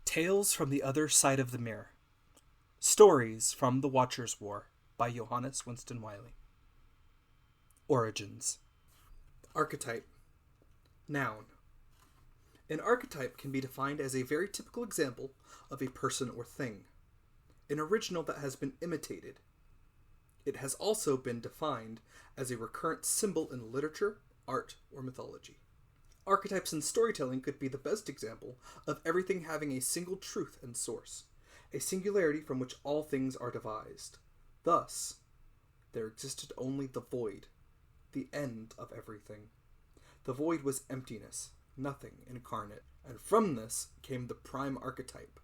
Tales from the Other Side of the Mirror. Stories from the Watcher's War by Johannes Winston Wiley. Origins. Archetype. Noun. An archetype can be defined as a very typical example of a person or thing, an original that has been imitated. It has also been defined as a recurrent symbol in literature, art, or mythology. Archetypes in storytelling could be the best example of everything having a single truth and source, a singularity from which all things are devised. Thus, there existed only the void, the end of everything. The void was emptiness, nothing incarnate, and from this came the prime archetype,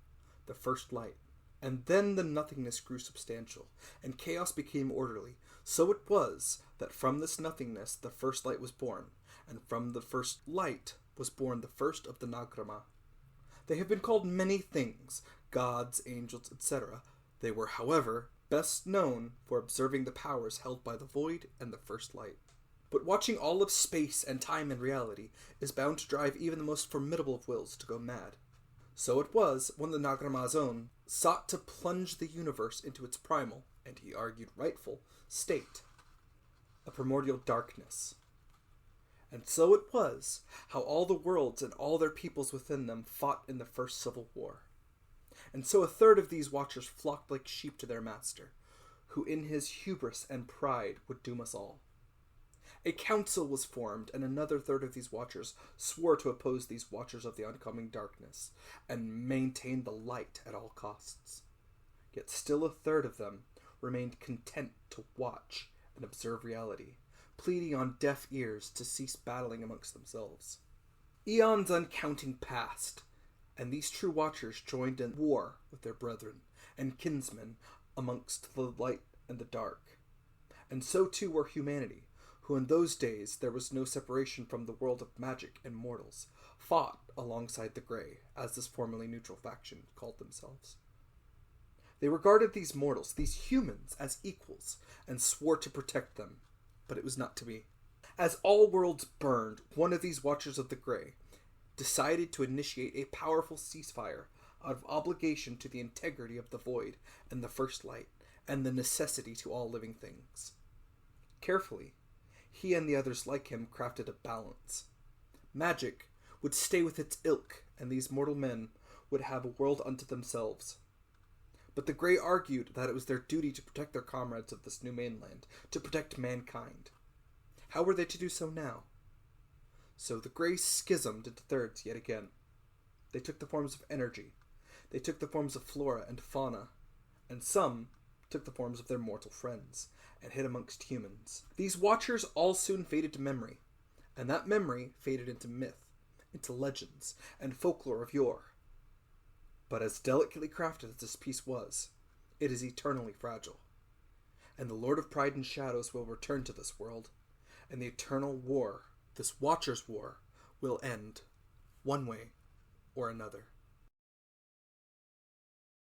the first light. And then the nothingness grew substantial, and chaos became orderly. So it was that from this nothingness the first light was born, and from the first light was born the first of the Nagrama. They have been called many things, gods, angels, etc. They were, however, best known for observing the powers held by the void and the first light. But watching all of space and time and reality is bound to drive even the most formidable of wills to go mad. So it was when the Nagrama's own sought to plunge the universe into its primal, and he argued rightful, state, a primordial darkness. And so it was how all the worlds and all their peoples within them fought in the first civil war. And so a third of these watchers flocked like sheep to their master, who in his hubris and pride would doom us all. A council was formed, and another third of these watchers swore to oppose these watchers of the oncoming darkness, and maintain the light at all costs. Yet still a third of them remained content to watch and observe reality, pleading on deaf ears to cease battling amongst themselves. Eons uncounting passed, and these true watchers joined in war with their brethren and kinsmen amongst the light and the dark. And so too were humanity, who in those days there was no separation from the world of magic and mortals, fought alongside the Grey, as this formerly neutral faction called themselves. They regarded these mortals, these humans, as equals, and swore to protect them, but it was not to be. As all worlds burned, one of these Watchers of the Grey decided to initiate a powerful ceasefire out of obligation to the integrity of the void and the first light, and the necessity to all living things. Carefully, he and the others like him crafted a balance. Magic would stay with its ilk, and these mortal men would have a world unto themselves. But the Grey argued that it was their duty to protect their comrades of this new mainland, to protect mankind. How were they to do so now? So the Grey schismed into thirds yet again. They took the forms of energy. They took the forms of flora and fauna, and some took the forms of their mortal friends, and hid amongst humans. These watchers all soon faded to memory, and that memory faded into myth, into legends, and folklore of yore. But as delicately crafted as this piece was, it is eternally fragile. And the Lord of Pride and Shadows will return to this world, and the eternal war, this Watcher's War, will end, one way or another.